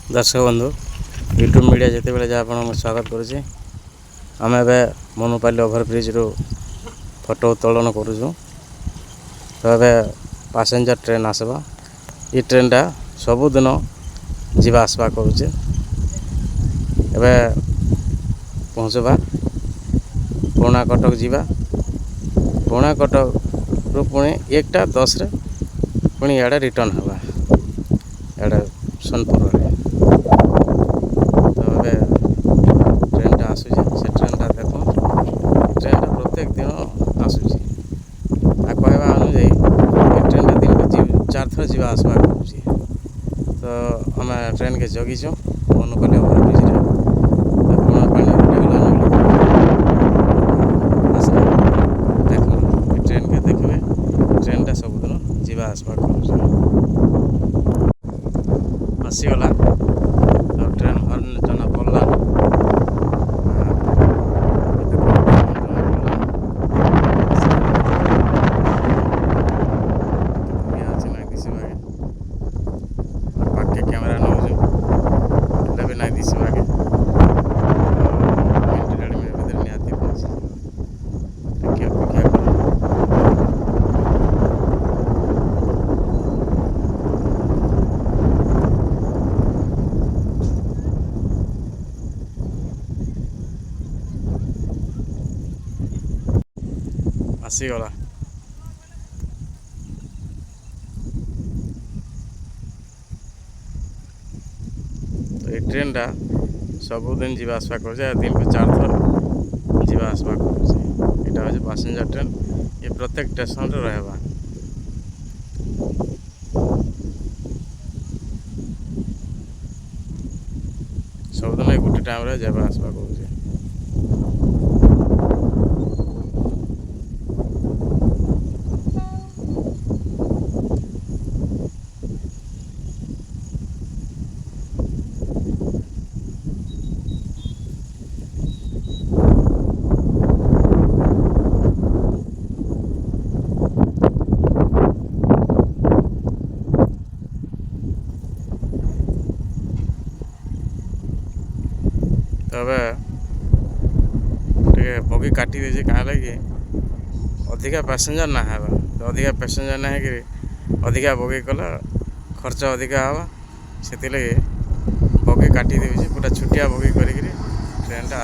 दर्शक बंधु YouTube media जिते बेले जहाँ आप स्वागत करुँचे आम ए मनुपाली ओभरब्रिज रु फोटो उत्तोलन करुँ। तो ए पैसेंजर ट्रेन आसवा ये ट्रेन टा सबुदिन जीवा आसवा करुचे। एबे पहुँचवा पुणा कटक जीवा पुणा कटक रु पुणी 1:10 रे पुणी इे रिटर्न हवा इे सोनपुर रे। तो ए ट्रेन टा आसूँ से ट्रेन टा देख ट्रेन टा प्रत्येक दिन आसूँ आ कहवा अनुजाई ट्रेन टा दिन को 4 थर जीवा आसवा करुँची। तो आम ट्रेन के जगीचु मनुपाली ओभरब्रिज रे पुणा पानी आसला देख ट्रेन के देखबे ट्रेन टा सबुदिन जीवा आसवा करुँचे। आसीगला तो ट्रेन हर्न जना पड़ला पाके कैमरा नौजु भी नहीं दिशे निहाती पहुँचे अपेक्षा कर आसीगला। तो ये ट्रेन टा सबुदिन जीवा आसवा कर दिन को 4 थर जीवा आसवा कर यहाँ हूँ पैसेंजर ट्रेन ये प्रत्येक स्टेशन रे रहबा। सबुदिन गोटे टाइम रे जावा आसवा कर तबे बगी काटी दे क्या लगे अधिका पैसेंजर ना है तो अधिका पैसेंजर ना है कि अधिका बगी कला खर्च अधिका हवा से बगी काटी दे पूरा छुटिया बगी कर ट्रेन टा